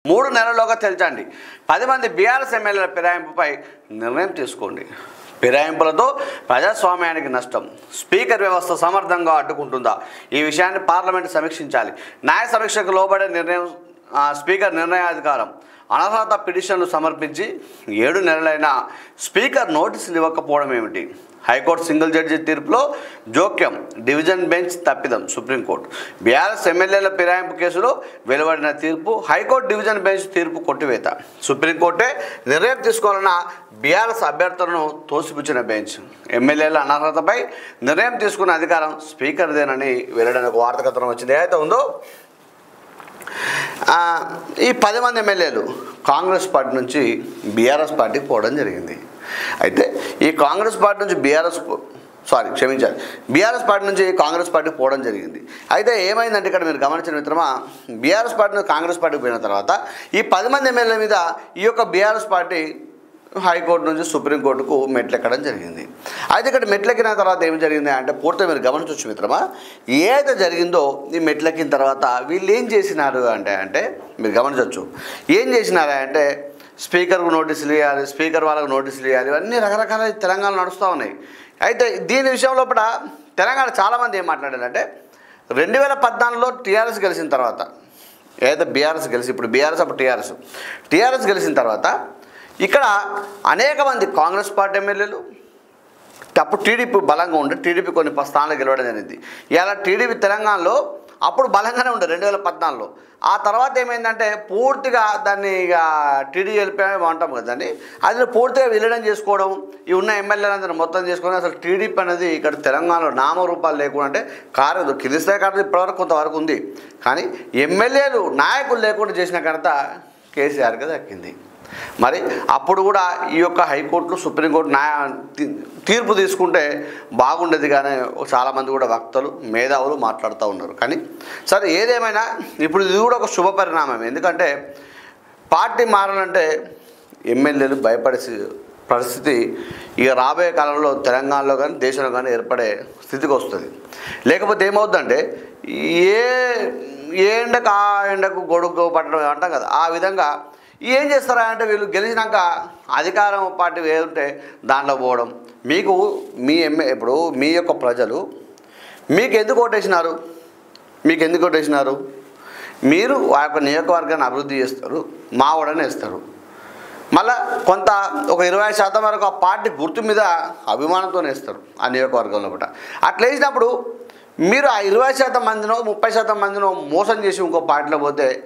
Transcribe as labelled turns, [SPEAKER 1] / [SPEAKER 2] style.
[SPEAKER 1] 3 నెలల్లోగా తేల్చండి. 10 మంది బీఆర్ఎస్ ఎమ్మెల్యేల ఫిరాయింపుపై నిర్ణయం తీసుకోండి. ఫిరాయింపులతో ప్రజాస్వామ్యానికి నష్టం. స్పీకర్ వ్యవస్థ సమర్థంగా అడ్డుకుంటుందా? ఈ విషయాన్ని పార్లమెంటు సమీక్షించాలి. న్యాయ సమీక్షకు లోబడే స్పీకర్ నిర్ణయాధికారం. అనర్హత పిటిషన్లు సమర్పించి 7 నెలలైనా స్పీకర్ నోటీసులు ఇవ్వకపోవడం ఏమిటి? హైకోర్టు సింగిల్ జడ్జి తీర్పులో జోక్యం. డివిజన్ బెంచ్ తప్పిదం. సుప్రీంకోర్టు. బీఆర్ఎస్ ఎమ్మెల్యేల ఫిరాయింపు కేసులో వెలువడిన తీర్పు. హైకోర్టు డివిజన్ బెంచ్ తీర్పు కొట్టివేత. సుప్రీంకోర్టే నిర్ణయం తీసుకోవాలన్న బీఆర్ఎస్ అభ్యర్థులను తోసిపుచ్చిన బెంచ్. ఎమ్మెల్యేల అనర్హతపై నిర్ణయం తీసుకున్న అధికారం స్పీకర్దేనని వెల్లడని ఒక వార్తా కథనం వచ్చింది. ఏదైతే ఉందో ఈ 10 మంది ఎమ్మెల్యేలు కాంగ్రెస్ పార్టీ నుంచి బీఆర్ఎస్ పార్టీకి పోవడం జరిగింది. అయితే ఈ కాంగ్రెస్ పార్టీ నుంచి బీఆర్ఎస్ పార్టీ నుంచి కాంగ్రెస్ పార్టీకి పోవడం జరిగింది. అయితే ఏమైందంటే ఇక్కడ మీరు గమనించిన మిత్రమా, బీఆర్ఎస్ పార్టీ నుంచి కాంగ్రెస్ పార్టీకి పోయిన తర్వాత ఈ 10 మంది ఎమ్మెల్యేల మీద ఈ యొక్క బీఆర్ఎస్ పార్టీ హైకోర్టు నుంచి సుప్రీంకోర్టుకు మెట్లెక్కడం జరిగింది. అయితే ఇక్కడ మెట్లెక్కిన తర్వాత ఏం జరిగింది అంటే పూర్తిగా మీరు గమనించవచ్చు మిత్రమా, ఏదైతే జరిగిందో ఈ మెట్లెక్కిన తర్వాత వీళ్ళు ఏం చేసినారు అంటే మీరు గమనించవచ్చు. ఏం చేసినారా అంటే స్పీకర్కు నోటీసులు ఇవ్వాలి, స్పీకర్ వాళ్ళకు నోటీసులు ఇవ్వాలి, ఇవన్నీ రకరకాల తెలంగాణ నడుస్తూ ఉన్నాయి. అయితే దీని విషయంలో కూడా తెలంగాణ చాలామంది ఏం మాట్లాడారంటే 2014లో టీఆర్ఎస్ గెలిచిన తర్వాత, ఏదైతే బీఆర్ఎస్ గెలిచి ఇప్పుడు బీఆర్ఎస్ అప్పుడు టీఆర్ఎస్ గెలిచిన తర్వాత ఇక్కడ అనేక మంది కాంగ్రెస్ పార్టీ ఎమ్మెల్యేలు, అప్పుడు టీడీపీ బలంగా ఉండే, టీడీపీ కొన్ని స్థానాలు గెలవడం జరిగింది. ఇలా టీడీపీ తెలంగాణలో అప్పుడు బలంగానే ఉండే 2014లో. ఆ తర్వాత ఏమైందంటే పూర్తిగా దాన్ని ఇక టీడీ వెళ్ళిపోయి అంటాం కదండి, అది పూర్తిగా విలీనం చేసుకోవడం, ఈ ఉన్న ఎమ్మెల్యేలందరూ మొత్తం చేసుకోవడం. అసలు టీడీపీ అనేది ఇక్కడ తెలంగాణలో నామరూపాలు లేకుండా అంటే కింది స్థాయి కాదు ఇప్పటివరకు కొంతవరకు ఉంది, కానీ ఎమ్మెల్యేలు నాయకులు లేకుండా చేసిన ఘనత కేసీఆర్కి దక్కింది. మరి అప్పుడు కూడా ఈ యొక్క హైకోర్టులో సుప్రీంకోర్టు తీర్పు తీసుకుంటే బాగుండేది, కానీ చాలామంది కూడా వక్తలు మేధావులు మాట్లాడుతూ ఉన్నారు. కానీ సరే ఏదేమైనా ఇప్పుడు ఇది కూడా ఒక శుభ పరిణామం. ఎందుకంటే పార్టీ మారాలంటే ఎమ్మెల్యేలు భయపడే పరిస్థితి ఇక రాబోయే కాలంలో తెలంగాణలో కానీ దేశంలో కానీ ఏర్పడే స్థితికి వస్తుంది. లేకపోతే ఏమవుతుందంటే ఏ ఎండకు ఆ ఎండకు గొడుగు పట్టడం అంటాం కదా, ఆ విధంగా ఏం చేస్తారా అంటే వీళ్ళు గెలిచినాక అధికారం పార్టీ ఏదుంటే దాంట్లో పోవడం. మీకు ఇప్పుడు మీ యొక్క ప్రజలు మీకు ఎందుకు ఓటేసినారు? మీరు ఆ యొక్క నియోజకవర్గాన్ని అభివృద్ధి చేస్తారు, మా ఓడనే ఇస్తారు. మళ్ళీ కొంత ఒక 20% వరకు ఆ పార్టీ గుర్తు మీద అభిమానంతోనే ఇస్తారు ఆ నియోజకవర్గంలో కూడా. అట్లా వేసినప్పుడు మీరు ఆ 20% మందినో 30% మందినో మోసం చేసి ఇంకో పార్టీలో పోతే